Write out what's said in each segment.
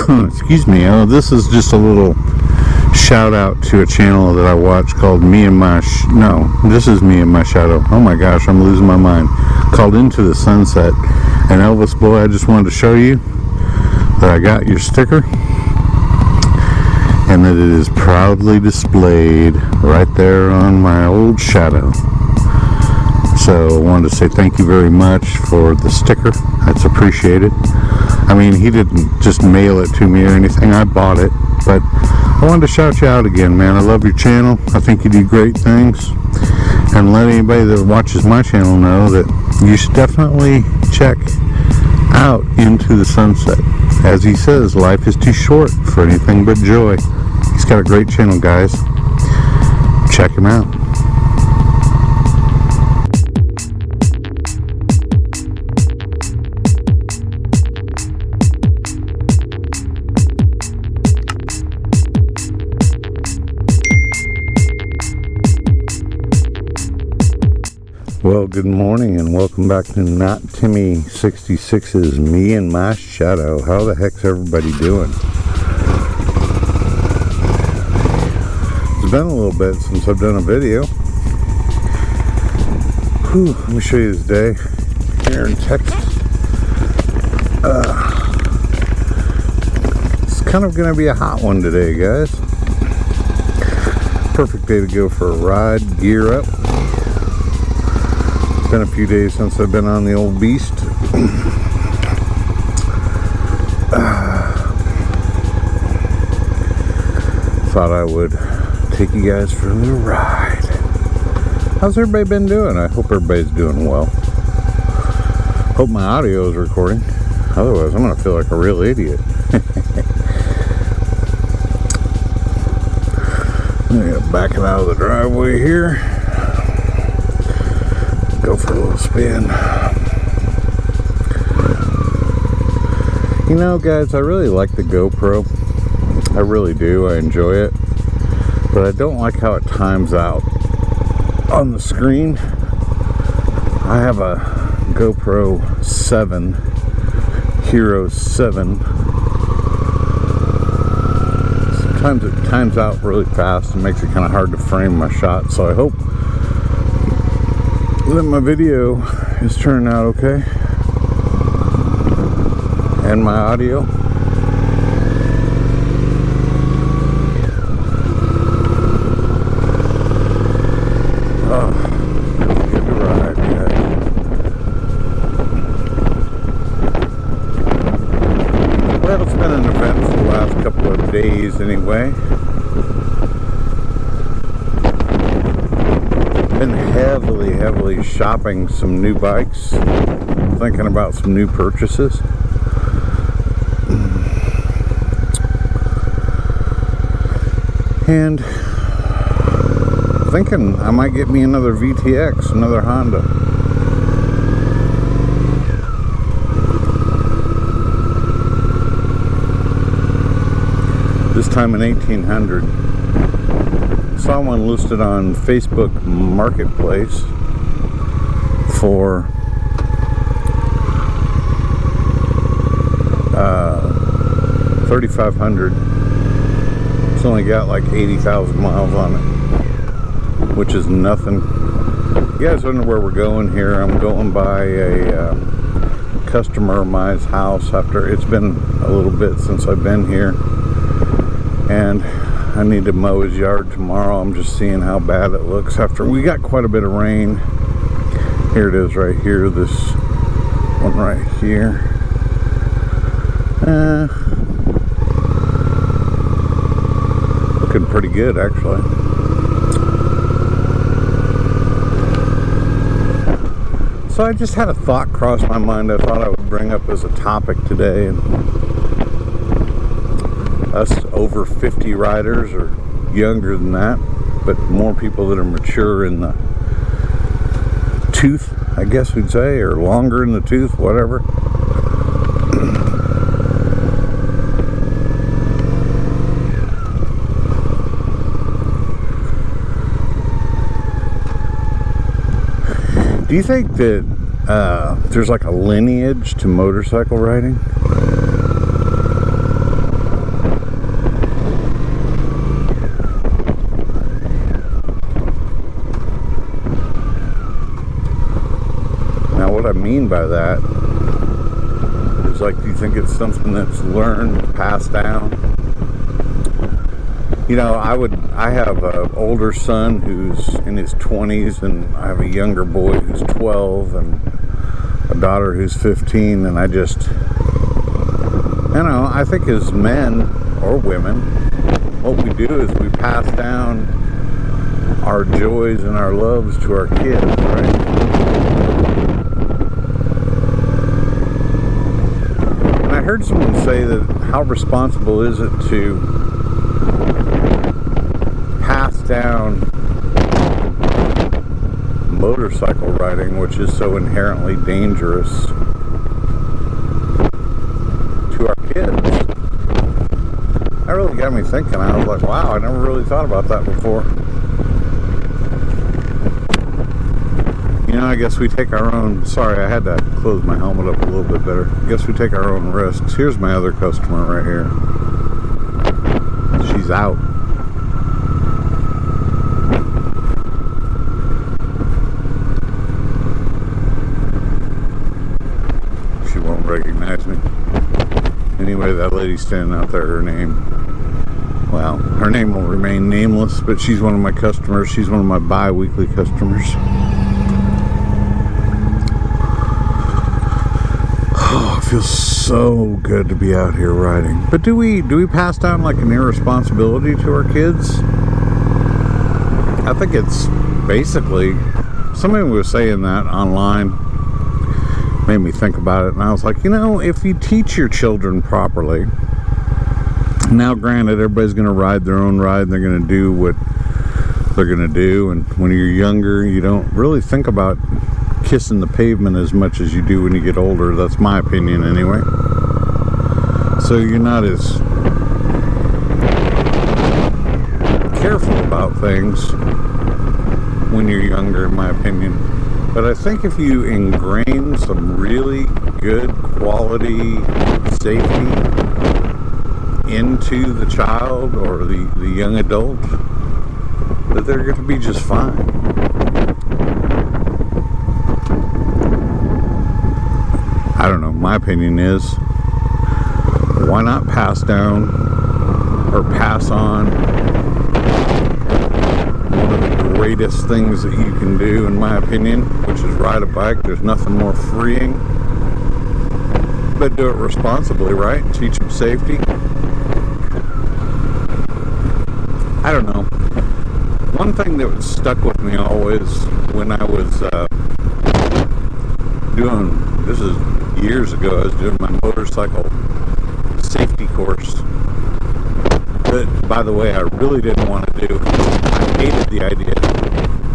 Excuse me. Oh, this is just a little shout out to a channel that I watch called Me and My this is Me and My Shadow. Oh my gosh, I'm losing my mind. Called Into the Sunset. And Elvis boy, I just wanted to show you that I got your sticker and that it is proudly displayed right there on my old shadow. So I wanted to say thank you very much for the sticker. That's appreciated. I mean, he didn't just mail it to me or anything. I bought it, but I wanted to shout you out again, man. I love your channel. I think you do great things. And let anybody that watches my channel know that you should definitely check out Into the Sunset. As he says, life is too short for anything but joy. He's got a great channel, guys. Check him out. Well, good morning and welcome back to Not Timmy 66's Me and My Shadow. How the heck's everybody doing? It's been a little bit since I've done a video. Whew, let me show you this day here in Texas. It's kind of going to be a hot one today, guys. Perfect day to go for a ride, gear up. It's been a few days since I've been on the old beast. Thought I would take you guys for a little ride. How's everybody been doing? I hope everybody's doing well. Hope my audio is recording. Otherwise, I'm going to feel like a real idiot. I'm going to back it out of the driveway here. Go for a little spin. You know, guys, I really like the GoPro. I really do. I enjoy it. But I don't like how it times out on the screen. I have a GoPro 7, Hero 7. Sometimes it times out really fast and makes it kind of hard to frame my shot. So I hope that my video is turning out okay, and my audio. Oh, good to ride, guys. Well, it's been an eventful last couple of days anyway. Been heavily shopping some new bikes, thinking about some new purchases. And thinking I might get me another VTX, another Honda. This time an 1800. Saw one listed on Facebook Marketplace for $3,500. It's only got like 80,000 miles on it, which is nothing. You guys wonder where we're going here. I'm going by a customer of mine's house after it's been a little bit since I've been here, and I need to mow his yard tomorrow. I'm just seeing how bad it looks after we got quite a bit of rain. Here it is right here, this one right here. Looking pretty good, actually. So I just had a thought cross my mind I thought I would bring up as a topic today. And us over 50 riders, or younger than that, but more people that are mature in the tooth, I guess we'd say, or longer in the tooth, whatever. Do you think that there's like a lineage to motorcycle riding? mean by that is, like, do you think it's something that's learned, passed down? You know, I have an older son who's in his 20s, and I have a younger boy who's 12, and a daughter who's 15, and I think as men or women, what we do is we pass down our joys and our loves to our kids, right? And I heard someone say that how responsible is it to pass down motorcycle riding, which is so inherently dangerous, to our kids? That really got me thinking. I was like, wow, I never really thought about that before. You know, I guess we take our own... Sorry, I had to close my helmet up a little bit better. I guess we take our own risks. Here's my other customer right here. She's out. She won't recognize me. Anyway, that lady standing out there, her name... Well, her name will remain nameless, but she's one of my customers. She's one of my bi-weekly customers. Oh, it feels so good to be out here riding. But do we pass down like an irresponsibility to our kids? I think it's basically... Somebody was saying that online. Made me think about it, and I was like, you know, if you teach your children properly... Now, granted, everybody's going to ride their own ride, and they're going to do what they're going to do. And when you're younger, you don't really think about kissing the pavement as much as you do when you get older. That's my opinion, anyway. So you're not as careful about things when you're younger, in my opinion. But I think if you ingrain some really good quality safety into the child or the young adult, that they're going to be just fine. I don't know, my opinion is, why not pass down or pass on one of the greatest things that you can do, in my opinion, which is ride a bike. There's nothing more freeing, but do it responsibly, right? Teach them safety. I don't know. One thing that was stuck with me always when I was this is years ago, I was doing my motorcycle safety course. That, by the way, I really didn't want to do. I hated the idea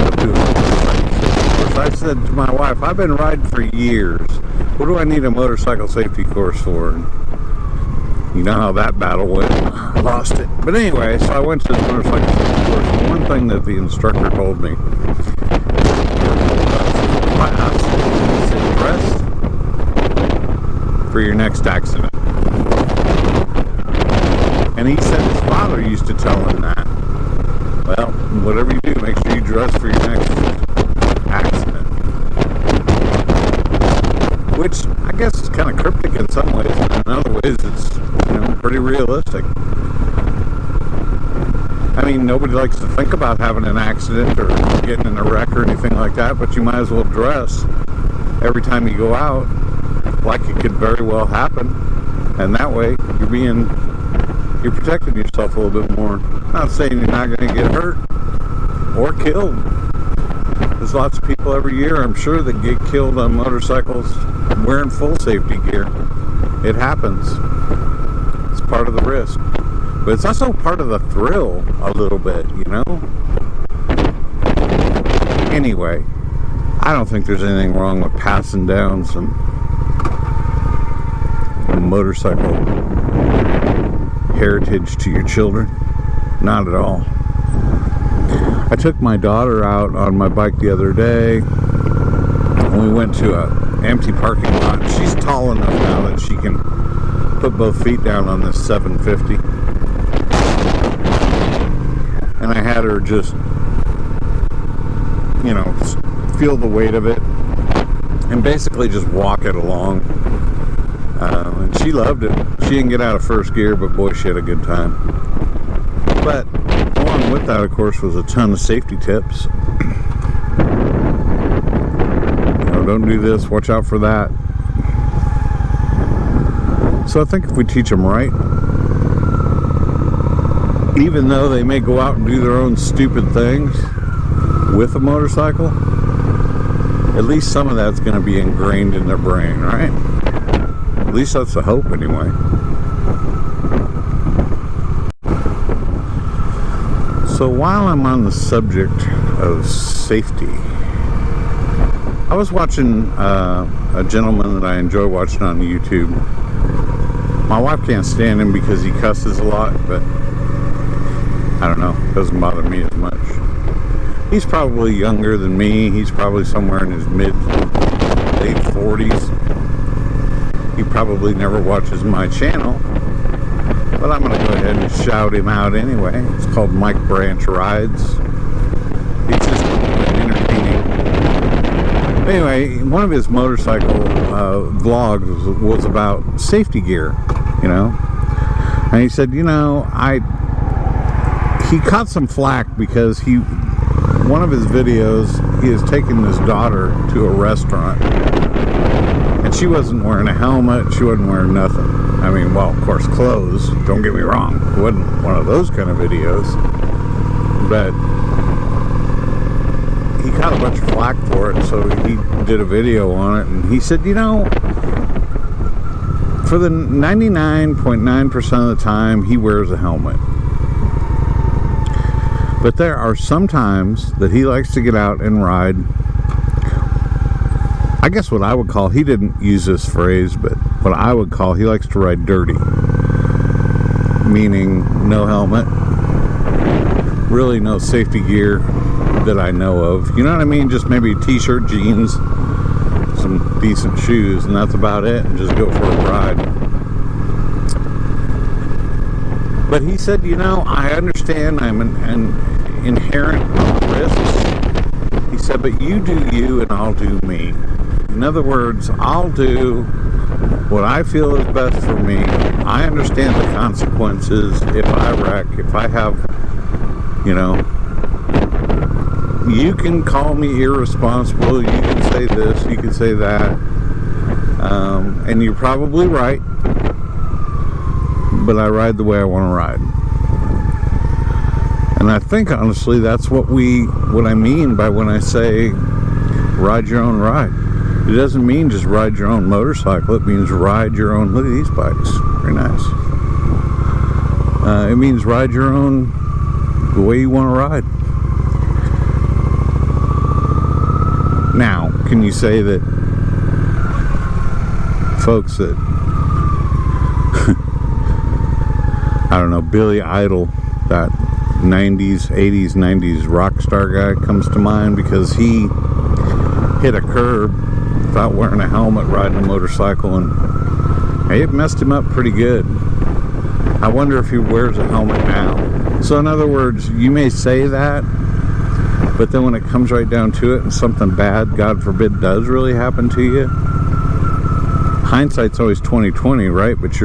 of doing a motorcycle safety course. I said to my wife, I've been riding for years. What do I need a motorcycle safety course for? And you know how that battle went. I lost it. But anyway, so I went to this motorcycle safety course. And one thing that the instructor told me, class, rest for your next accident. And he said his father used to tell him that. Well, whatever you do, make sure you dress for your next accident. Which I guess is kind of cryptic in some ways, and in other ways it's, you know, pretty realistic. I mean, nobody likes to think about having an accident or getting in a wreck or anything like that, but you might as well dress every time you go out like it could very well happen, and that way you're protecting yourself a little bit more. Not saying you're not going to get hurt or killed. There's lots of people every year, I'm sure, that get killed on motorcycles wearing full safety gear. It happens. It's part of the risk. But it's also part of the thrill a little bit, you know? Anyway, I don't think there's anything wrong with passing down some motorcycle heritage to your children. Not at all. I took my daughter out on my bike the other day, and we went to an empty parking lot. She's tall enough now that she can put both feet down on this 750. And I had her just, you know, feel the weight of it. and basically just walk it along. And she loved it. She didn't get out of first gear, but boy, she had a good time. But along with that, of course, was a ton of safety tips. Don't do this, watch out for that. So I think if we teach them right, even though they may go out and do their own stupid things with a motorcycle, at least some of that's going to be ingrained in their brain, right? At least that's the hope anyway. So while I'm on the subject of safety, I was watching a gentleman that I enjoy watching on YouTube. My wife can't stand him because he cusses a lot, but I don't know, it doesn't bother me as much. He's probably younger than me. He's probably somewhere in his late 40s. He probably never watches my channel, but I'm going to go ahead and shout him out anyway. It's called Mike Branch Rides. It's just entertaining. Anyway, one of his motorcycle vlogs was about safety gear, you know. And he said, you know, he caught some flack because one of his videos, he has taken his daughter to a restaurant. And she wasn't wearing a helmet, she wasn't wearing nothing. I mean, well, of course, clothes, don't get me wrong. It wasn't one of those kind of videos. But he got a bunch of flack for it, so he did a video on it, and he said, you know, for the 99.9% of the time, he wears a helmet. But there are some times that he likes to get out and ride, I guess what I would call, he didn't use this phrase, but what I would call, he likes to ride dirty. Meaning no helmet, really no safety gear that I know of. You know what I mean? Just maybe a t-shirt, jeans, some decent shoes, and that's about it, and just go for a ride. But he said, you know, I understand I'm an inherent risks. He said, but you do you and I'll do me. In other words, I'll do what I feel is best for me. I understand the consequences if I wreck, if I have, you know, you can call me irresponsible, you can say this, you can say that, and you're probably right, but I ride the way I want to ride. And I think, honestly, that's what I mean by when I say ride your own ride. It doesn't mean just ride your own motorcycle. It means ride your own, look at these bikes, very nice. It means ride your own, the way you want to ride. Now, can you say that folks that, I don't know, Billy Idol, that 90s, 80s, 90s rock star guy comes to mind because he hit a curb without wearing a helmet riding a motorcycle, and it messed him up pretty good. I wonder if he wears a helmet now. So in other words, you may say that, but then when it comes right down to it and something bad, God forbid, does really happen to you, hindsight's always 20/20, right? But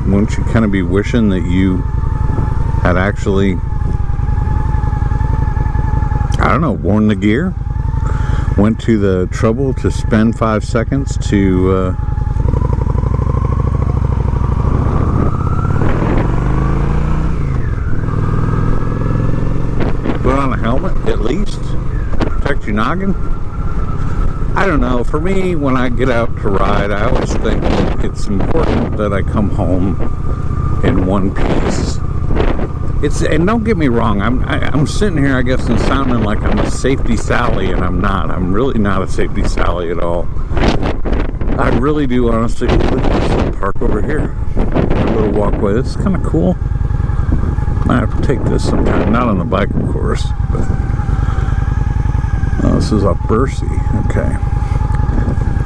wouldn't you kind of be wishing that you had actually, I don't know, worn the gear? Went to the trouble to spend 5 seconds to put on a helmet, at least protect your noggin. I don't know, for me, when I get out to ride, I always think it's important that I come home in one piece. And don't get me wrong, I'm sitting here, I guess, and sounding like I'm a safety Sally, and I'm not. I'm really not a safety Sally at all. I really do, honestly. Look at this little park over here. A little walkway. This is kind of cool. I have to take this sometime. Not on the bike, of course. But this is off Bercy. Okay.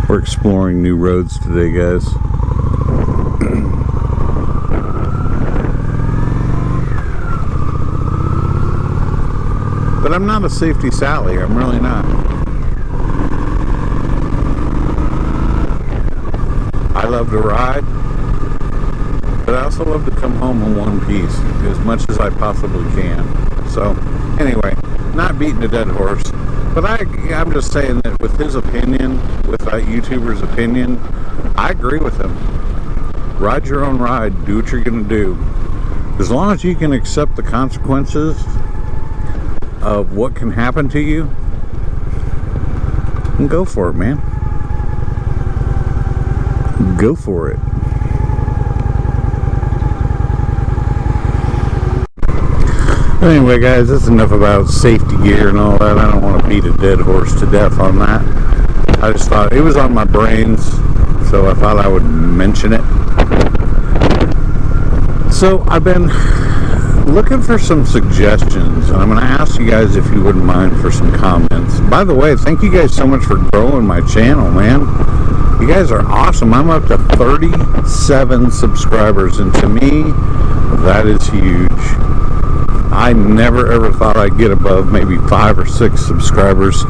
We're exploring new roads today, guys. But I'm not a safety Sally. I'm really not. I love to ride, but I also love to come home in one piece as much as I possibly can. So anyway, not beating a dead horse, but I'm just saying that with his opinion, with that YouTuber's opinion, I agree with him. Ride your own ride, do what you're going to do. As long as you can accept the consequences of what can happen to you, and go for it, man. Go for it. Anyway, guys, that's enough about safety gear and all that. I don't want to beat a dead horse to death on that. I just thought it was on my brains, so I thought I would mention it. So I've been looking for some suggestions, and I'm going to ask you guys if you wouldn't mind for some comments. By the way, thank you guys so much for growing my channel, man. You guys are awesome. I'm up to 37 subscribers, and to me, that is huge. I never ever thought I'd get above maybe 5 or 6 subscribers.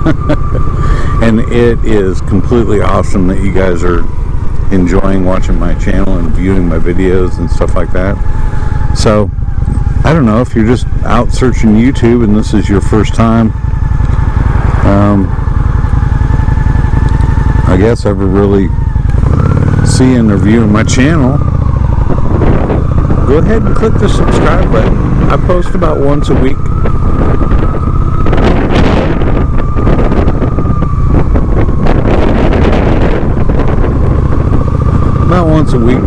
And it is completely awesome that you guys are enjoying watching my channel and viewing my videos and stuff like that. So I don't know if you're just out searching YouTube and this is your first time, I guess ever really seeing or viewing my channel, go ahead and click the subscribe button. I post about once a week. About once a week.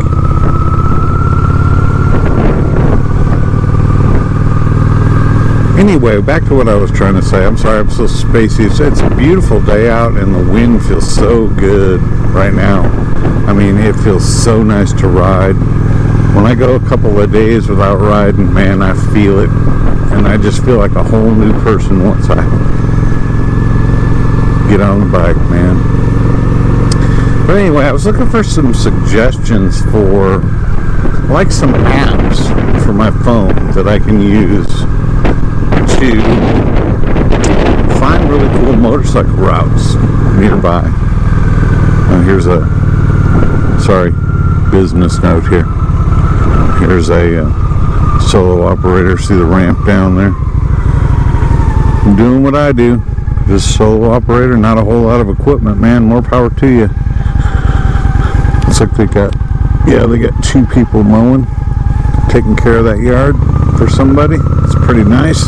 Anyway, back to what I was trying to say. I'm sorry I'm so spacey. It's a beautiful day out and the wind feels so good right now. I mean, it feels so nice to ride. When I go a couple of days without riding, man, I feel it. And I just feel like a whole new person once I get on the bike, man. But anyway, I was looking for some suggestions for, like, some apps for my phone that I can use to find really cool motorcycle routes nearby. Here's a, sorry, business note here. Here's a solo operator. See the ramp down there? I'm doing what I do. Just solo operator, not a whole lot of equipment, man. More power to you. Looks like they got 2 people mowing, taking care of that yard for somebody. It's pretty nice.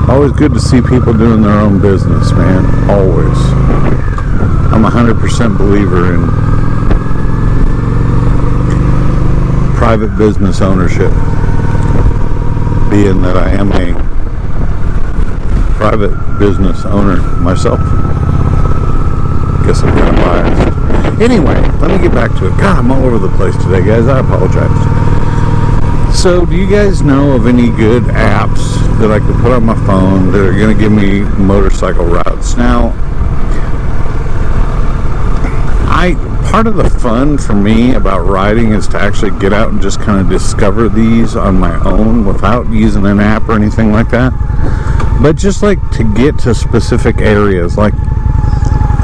Always good to see people doing their own business, man. Always. I'm a 100% believer in private business ownership, being that I am a private business owner myself. Guess I'm kind of biased. Anyway, let me get back to it. God, I'm all over the place today, guys. I apologize. So, do you guys know of any good apps that I could put on my phone that are going to give me motorcycle routes? Now, part of the fun for me about riding is to actually get out and just kind of discover these on my own without using an app or anything like that. But just like to get to specific areas, like,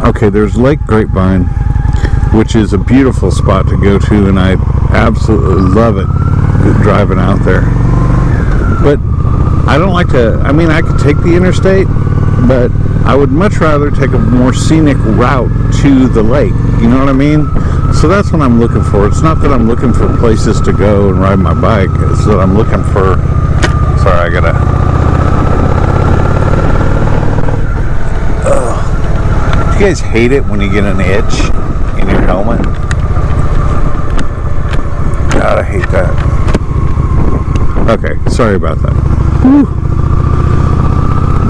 okay, there's Lake Grapevine, which is a beautiful spot to go to, and I absolutely love it driving out there. But I don't like to, I mean, I could take the interstate, but I would much rather take a more scenic route to the lake. You know what I mean? So that's what I'm looking for. It's not that I'm looking for places to go and ride my bike. It's that I'm looking for, sorry, I gotta, do you guys hate it when you get an itch in your helmet? God, I hate that. Okay, sorry about that. Whew.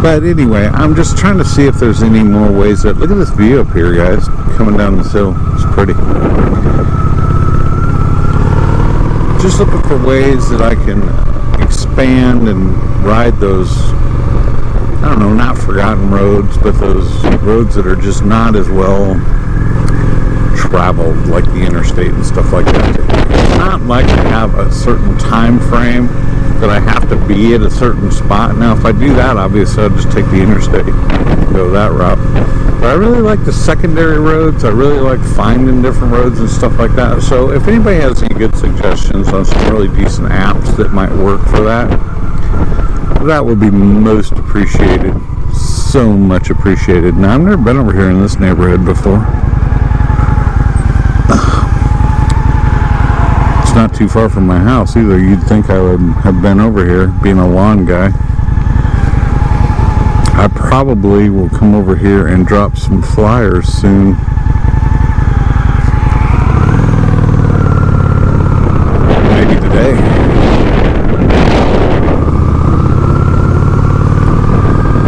But anyway, I'm just trying to see if there's any more ways that, look at this view up here, guys, coming down this hill. It's pretty. Just looking for ways that I can expand and ride those, I don't know, not forgotten roads, but those roads that are just not as well traveled, like the interstate and stuff like that. It's not like I have a certain time frame that I have to be at a certain spot. Now, if I do that, obviously I'll just take the interstate and go that route. But I really like the secondary roads. I really like finding different roads and stuff like that. So if anybody has any good suggestions on some really decent apps that might work for that, that would be most appreciated. So much appreciated. Now, I've never been over here in this neighborhood before. It's not too far from my house either. You'd think I would have been over here, being a lawn guy. I probably will come over here and drop some flyers soon. Maybe today.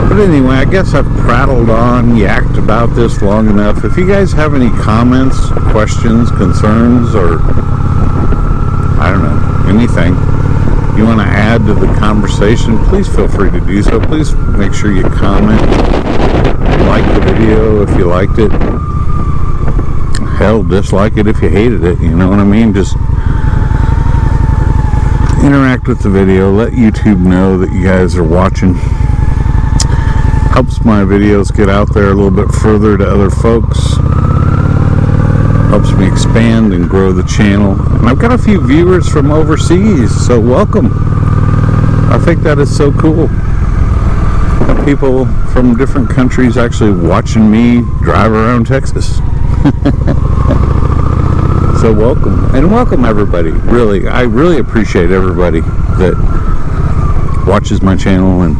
But anyway, I guess I've prattled on, yacked about this long enough. If you guys have any comments, questions, concerns, or I don't know, anything you want to add to the conversation, please feel free to do so. Please make sure you comment, like the video if you liked it. Hell, dislike it if you hated it, you know what I mean? Just interact with the video, let YouTube know that you guys are watching. Helps my videos get out there a little bit further to other folks. Helps me expand and grow the channel. And I've got a few viewers from overseas, so welcome. I think that is so cool. People from different countries actually watching me drive around Texas. So welcome. And welcome everybody. Really, I really appreciate everybody that watches my channel and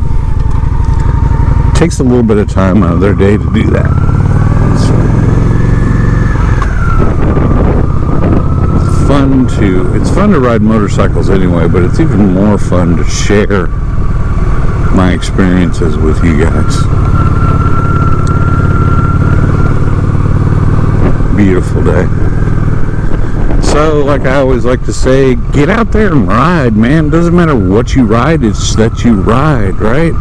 takes a little bit of time out of their day to do that. It's fun to ride motorcycles anyway, but it's even more fun to share my experiences with you guys. Beautiful day. So, like I always like to say, get out there and ride, man. Doesn't matter what you ride, it's that you ride, right?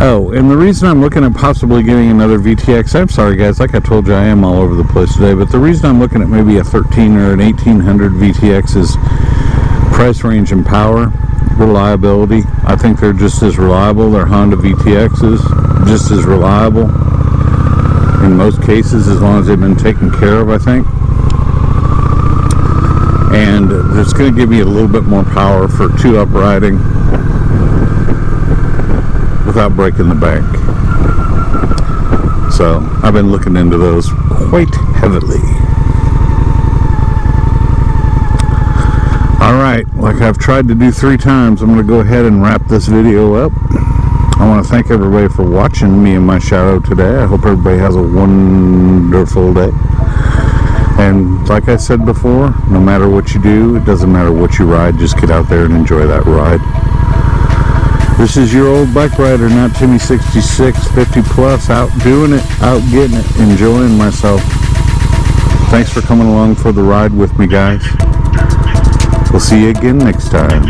Oh, and the reason I'm looking at possibly getting another VTX, I'm sorry guys, like I told you, I am all over the place today, but the reason I'm looking at maybe a 13 or an 1800 VTX is price, range, and power, reliability. I think they're just as reliable. They're Honda VTXs, just as reliable in most cases, as long as they've been taken care of, I think. And it's going to give me a little bit more power for 2-up riding without breaking the bank. So I've been looking into those quite heavily. Alright, like I've tried to do 3 times, I'm going to go ahead and wrap this video up. I want to thank everybody for watching me in my shadow today. I hope everybody has a wonderful day. And like I said before, no matter what you do, it doesn't matter what you ride, just get out there and enjoy that ride. This is your old bike rider, not Timmy 66, 50 plus, out doing it, out getting it, enjoying myself. Thanks for coming along for the ride with me, guys. We'll see you again next time.